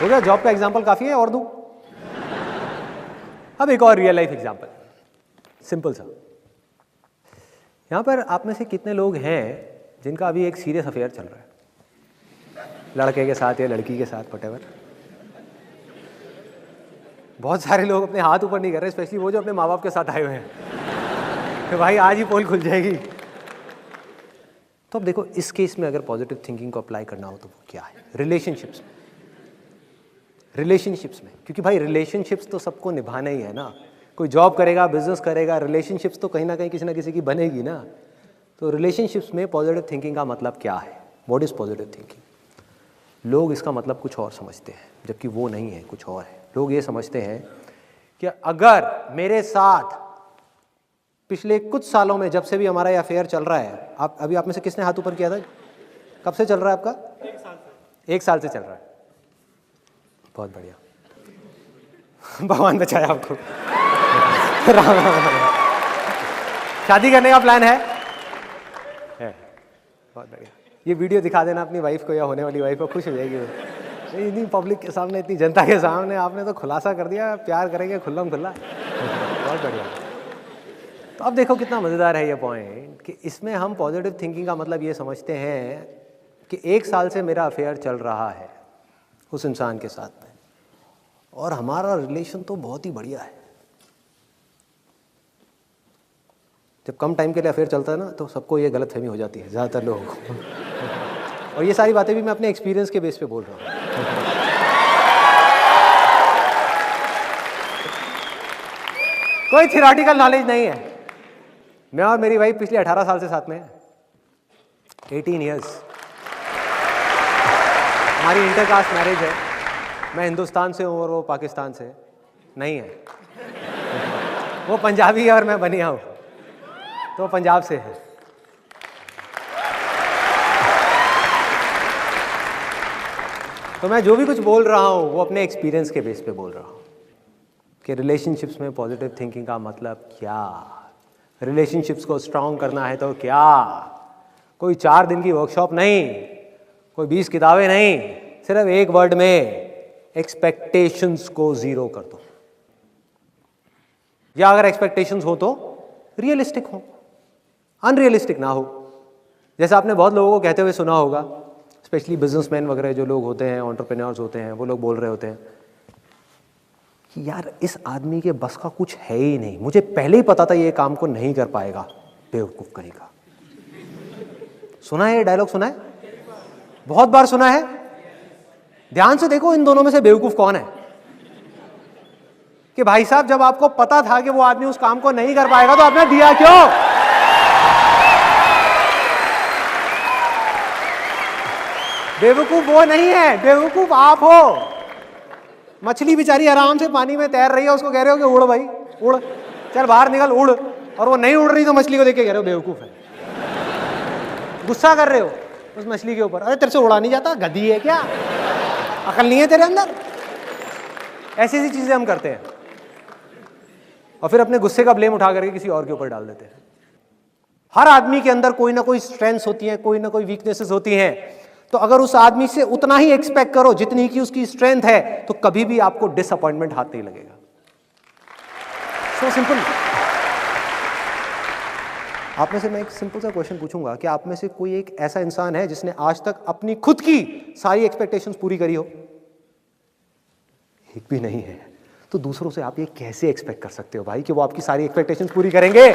हो गया, जॉब का एग्जाम्पल काफी है, और दूं? अब एक और रियल लाइफ एग्जाम्पल, सिंपल सा। यहां पर आप में से कितने लोग हैं जिनका अभी एक सीरियस अफेयर चल रहा है, लड़के के साथ या लड़की के साथ, व्हाटएवर? बहुत सारे लोग अपने हाथ ऊपर नहीं कर रहे, स्पेशली वो जो अपने माँ बाप के साथ आए हुए हैं कि भाई आज ही पोल खुल जाएगी। तो अब देखो, इस केस में अगर पॉजिटिव थिंकिंग को अप्लाई करना हो तो वो क्या है? रिलेशनशिप्स में, क्योंकि भाई रिलेशनशिप्स तो सबको निभाना ही है ना। कोई जॉब करेगा, बिजनेस करेगा, रिलेशनशिप्स तो कहीं ना कहीं किसी ना किसी की बनेगी ना। तो रिलेशनशिप्स में पॉजिटिव थिंकिंग का मतलब क्या है? What is positive thinking? लोग इसका मतलब कुछ और समझते हैं, जबकि वो नहीं है, कुछ और है। लोग ये समझते हैं कि अगर मेरे साथ पिछले कुछ सालों में, जब से भी हमारा ये अफेयर चल रहा है, आप में से किसने हाथ ऊपर किया था? कब से चल रहा है आपका? 1 साल से चल रहा है। बहुत बढ़िया, भगवान बचाया आपको। शादी करने का प्लान है? बहुत बढ़िया। ये वीडियो दिखा देना अपनी वाइफ को या होने वाली वाइफ को, खुश हो जाएगी वो। इतनी पब्लिक के सामने, इतनी जनता के सामने आपने तो खुलासा कर दिया, प्यार करेंगे खुल्लम खुल्ला। बहुत बढ़िया। तो अब देखो कितना मज़ेदार है ये पॉइंट, कि इसमें हम पॉजिटिव थिंकिंग का मतलब ये समझते हैं कि 1 साल से मेरा अफेयर चल रहा है उस इंसान के साथ में, और हमारा रिलेशन तो बहुत ही बढ़िया है। जब कम टाइम के लिए अफेयर चलता है ना, तो सबको ये गलतफहमी हो जाती है, ज़्यादातर लोगों को। और ये सारी बातें भी मैं अपने एक्सपीरियंस के बेस पे बोल रहा हूँ। कोई थियोरेटिकल नॉलेज नहीं है। मैं और मेरी वाइफ पिछले 18 साल से साथ में है, 18 ईयर्स। हमारी इंटरकास्ट मैरिज है। मैं हिंदुस्तान से हूँ और वो पाकिस्तान से नहीं है। वो पंजाबी है और मैं बनिया हूँ, तो पंजाब से है। तो मैं जो भी कुछ बोल रहा हूँ वो अपने एक्सपीरियंस के बेस पे बोल रहा हूँ कि रिलेशनशिप्स में पॉजिटिव थिंकिंग का मतलब क्या, रिलेशनशिप्स को स्ट्रांग करना है तो क्या। कोई 4 दिन की वर्कशॉप नहीं, कोई 20 किताबें नहीं, सिर्फ एक वर्ड में, एक्सपेक्टेशंस को 0 कर दो। या अगर एक्सपेक्टेशंस हो तो रियलिस्टिक हो, अनरियलिस्टिक ना हो। जैसे आपने बहुत लोगों को कहते हुए सुना होगा, स्पेशली बिजनेसमैन वगैरह जो लोग होते हैं, एंटरप्रेन्योर्स होते हैं, वो लोग बोल रहे होते हैं कि यार इस आदमी के बस का कुछ है ही नहीं, मुझे पहले ही पता था ये काम को नहीं कर पाएगा, बेवकूफ कहेगा। सुना है ये डायलॉग? सुना है, बहुत बार सुना है। ध्यान से देखो इन दोनों में से बेवकूफ कौन है? कि भाई साहब जब आपको पता था कि वो आदमी उस काम को नहीं कर पाएगा तो आपने दिया क्यों? बेवकूफ वो नहीं है, बेवकूफ आप हो। मछली बेचारी आराम से पानी में तैर रही है, उसको कह रहे हो कि उड़ भाई उड़, चल बाहर निकल उड़, और वो नहीं उड़ रही तो मछली को देख के कह रहे हो बेवकूफ है। गुस्सा कर रहे हो उस मछली के ऊपर, अरे तेरे से उड़ा नहीं जाता, गधी है क्या, अकल नहीं है तेरे अंदर। ऐसी ऐसी चीजें हम करते हैं और फिर अपने गुस्से का ब्लेम उठा करके किसी और के ऊपर डाल देते हैं। हर आदमी के अंदर कोई ना कोई स्ट्रेंथ्स होती हैं, कोई ना कोई वीकनेसेस होती हैं। तो अगर उस आदमी से उतना ही एक्सपेक्ट करो जितनी की उसकी स्ट्रेंथ है, तो कभी भी आपको डिसअपॉइंटमेंट हाथ नहीं लगेगा। So simple. आप में से मैं एक सिंपल सा क्वेश्चन पूछूंगा कि आप में से कोई एक ऐसा इंसान है जिसने आज तक अपनी खुद की सारी एक्सपेक्टेशंस पूरी करी हो? एक भी नहीं है। तो दूसरों से आप ये कैसे एक्सपेक्ट कर सकते हो भाई कि वो आपकी सारी एक्सपेक्टेशंस पूरी करेंगे?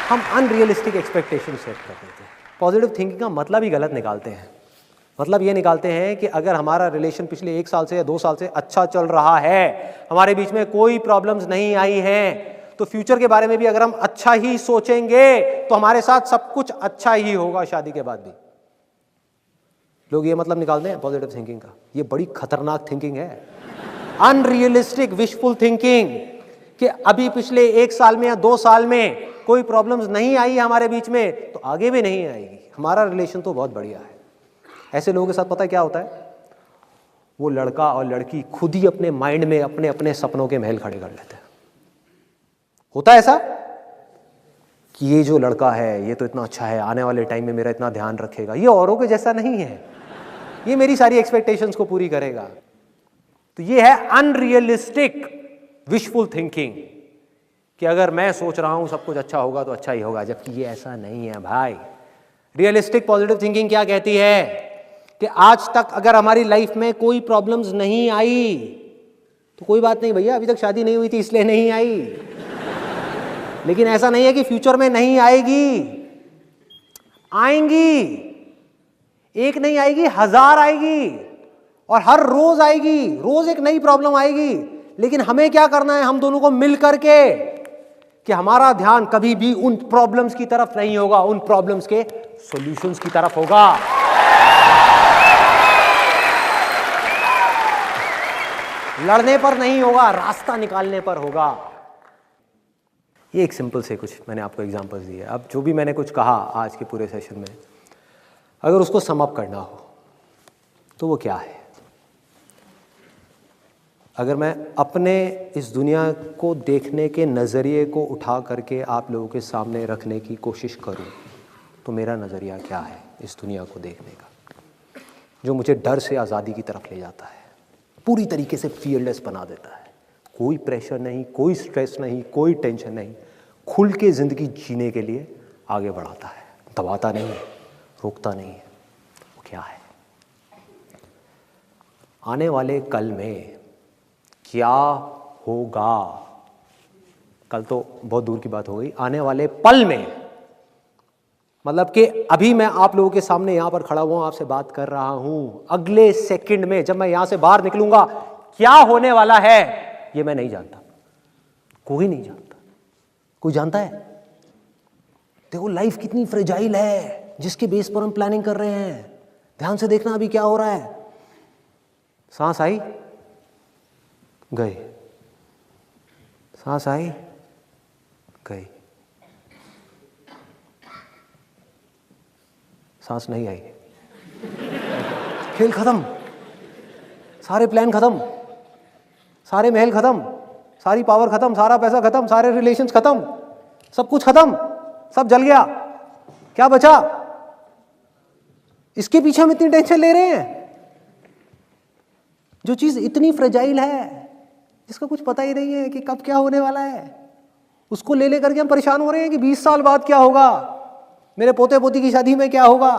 हम अनरियलिस्टिक एक्सपेक्टेशन सेट कर देते हैं। पॉजिटिव थिंकिंग का मतलब ही गलत निकालते हैं। मतलब ये निकालते हैं कि अगर हमारा रिलेशन पिछले 1 साल से या 2 साल से अच्छा चल रहा है, हमारे बीच में कोई प्रॉब्लम्स नहीं आई हैं, तो फ्यूचर के बारे में भी अगर हम अच्छा ही सोचेंगे तो हमारे साथ सब कुछ अच्छा ही होगा शादी के बाद भी। लोग ये मतलब निकालते हैं पॉजिटिव थिंकिंग का। ये बड़ी खतरनाक थिंकिंग है, अनरियलिस्टिक विशफुल थिंकिंग, कि अभी पिछले 1 साल में या 2 साल में कोई प्रॉब्लम्स नहीं आई हमारे बीच में तो आगे भी नहीं आएगी, हमारा रिलेशन तो बहुत बढ़िया है। ऐसे लोगों के साथ पता है क्या होता है? वो लड़का और लड़की खुद ही अपने माइंड में अपने अपने सपनों के महल खड़े कर लेते हैं। होता है ऐसा कि ये जो लड़का है ये तो इतना अच्छा है, आने वाले टाइम में मेरा इतना ध्यान रखेगा, ये औरों के जैसा नहीं है, ये मेरी सारी एक्सपेक्टेशंस को पूरी करेगा। तो ये है अनरियलिस्टिक विशफुल थिंकिंग, कि अगर मैं सोच रहा हूं सब कुछ अच्छा होगा तो अच्छा ही होगा, जबकि ये ऐसा नहीं है भाई। रियलिस्टिक पॉजिटिव थिंकिंग क्या कहती है कि आज तक अगर हमारी लाइफ में कोई प्रॉब्लम्स नहीं आई तो कोई बात नहीं भैया, अभी तक शादी नहीं हुई थी इसलिए नहीं आई, लेकिन ऐसा नहीं है कि फ्यूचर में नहीं आएगी, आएंगी। एक नहीं आएगी, 1000 आएगी, और हर रोज आएगी, रोज एक नई प्रॉब्लम आएगी। लेकिन हमें क्या करना है, हम दोनों को मिल करके, कि हमारा ध्यान कभी भी उन प्रॉब्लम्स की तरफ नहीं होगा, उन प्रॉब्लम्स के सॉल्यूशंस की तरफ होगा। लड़ने पर नहीं होगा, रास्ता निकालने पर होगा। ये एक सिंपल से कुछ मैंने आपको एग्जांपल्स दिए। अब जो भी मैंने कुछ कहा आज के पूरे सेशन में, अगर उसको सम अप करना हो तो वो क्या है? अगर मैं अपने इस दुनिया को देखने के नज़रिए को उठा करके आप लोगों के सामने रखने की कोशिश करूं, तो मेरा नज़रिया क्या है इस दुनिया को देखने का, जो मुझे डर से आज़ादी की तरफ ले जाता है, पूरी तरीके से फियरलेस बना देता है। कोई प्रेशर नहीं, कोई स्ट्रेस नहीं, कोई टेंशन नहीं, खुल के ज़िंदगी जीने के लिए आगे बढ़ाता है, दबाता नहीं है, रोकता नहीं है। वो क्या है? आने वाले कल में क्या होगा? कल तो बहुत दूर की बात हो गई, आने वाले पल में, मतलब कि अभी मैं आप लोगों के सामने यहां पर खड़ा हुआ आपसे बात कर रहा हूं, अगले सेकंड में जब मैं यहां से बाहर निकलूंगा क्या होने वाला है ये मैं नहीं जानता, कोई नहीं जानता। कोई जानता है? देखो लाइफ कितनी फ्रेजाइल है जिसके बेस पर हम प्लानिंग कर रहे हैं। ध्यान से देखना अभी क्या हो रहा है। सांस आई, गई, सांस आई, गई, सांस नहीं आई, खेल खत्म, सारे प्लान खत्म, सारे महल खत्म, सारी पावर खत्म, सारा पैसा खत्म, सारे रिलेशंस खत्म, सब कुछ खत्म, सब जल गया, क्या बचा? इसके पीछे हम इतनी टेंशन ले रहे हैं। जो चीज इतनी फ्रेजाइल है, जिसका कुछ पता ही नहीं है कि कब क्या होने वाला है, उसको ले लेकर के हम परेशान हो रहे हैं कि 20 साल बाद क्या होगा, मेरे पोते पोती की शादी में क्या होगा।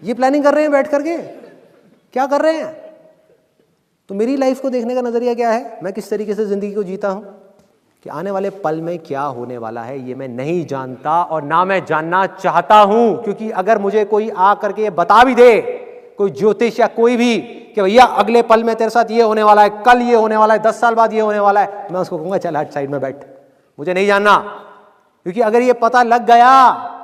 ये प्लानिंग कर रहे हैं बैठ करके, क्या कर रहे हैं? तो मेरी लाइफ को देखने का नजरिया क्या है, मैं किस तरीके से जिंदगी को जीता हूं, कि आने वाले पल में क्या होने वाला है ये मैं नहीं जानता और ना मैं जानना चाहता हूं। क्योंकि अगर मुझे कोई आ करके ये बता भी दे, कोई ज्योतिष या कोई भी, कि भैया अगले पल में तेरे साथ ये होने वाला है, कल ये होने वाला है, 10 साल बाद ये होने वाला है, मैं उसको कहूंगा चल हट साइड में बैठ, मुझे नहीं जानना। क्योंकि अगर ये पता लग गया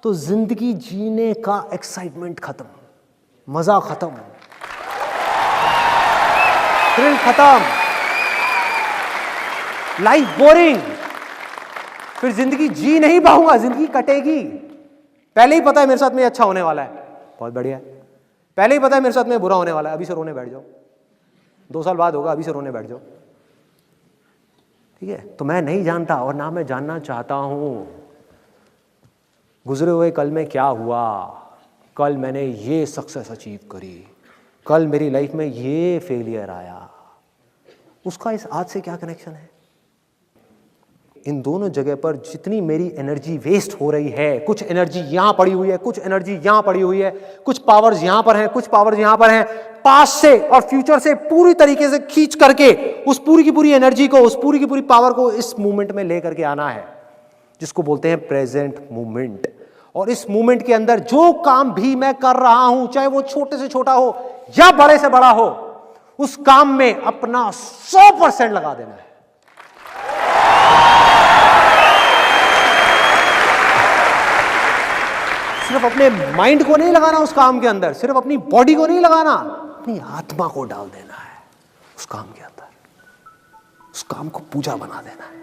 तो जिंदगी जीने का एक्साइटमेंट खत्म, मजा खत्म, थ्रिल खत्म, लाइफ बोरिंग, फिर जिंदगी जी नहीं पाऊंगा, जिंदगी कटेगी। पहले ही पता है मेरे साथ में अच्छा होने वाला है, बहुत बढ़िया है। पहले ही पता है मेरे साथ में बुरा होने वाला है, अभी से रोने बैठ जाओ, 2 साल बाद होगा, अभी से रोने बैठ जाओ, ठीक है? तो मैं नहीं जानता और ना मैं जानना चाहता हूं गुजरे हुए कल में क्या हुआ, कल मैंने ये सक्सेस अचीव करी, कल मेरी लाइफ में ये फेलियर आया, उसका इस आज से क्या कनेक्शन है? इन दोनों जगह पर जितनी मेरी एनर्जी वेस्ट हो रही है, कुछ एनर्जी यहां पड़ी हुई है, कुछ एनर्जी यहां पड़ी हुई है, कुछ पावर्स यहां पर हैं, कुछ पावर्स यहां पर हैं, पास्ट से और फ्यूचर से पूरी तरीके से खींच करके उस पूरी की पूरी एनर्जी को, उस पूरी की पूरी पावर को इस मूवमेंट में लेकर के आना है, जिसको बोलते हैं प्रेजेंट मूवमेंट। और इस मूवमेंट के अंदर जो काम भी मैं कर रहा हूं, चाहे वो छोटे से छोटा हो या बड़े से बड़ा हो, उस काम में अपना 100% लगा देना है। सिर्फ अपने माइंड को नहीं लगाना उस काम के अंदर, सिर्फ अपनी बॉडी को नहीं लगाना, अपनी आत्मा को डाल देना है उस काम के अंदर, उस काम को पूजा बना देना है।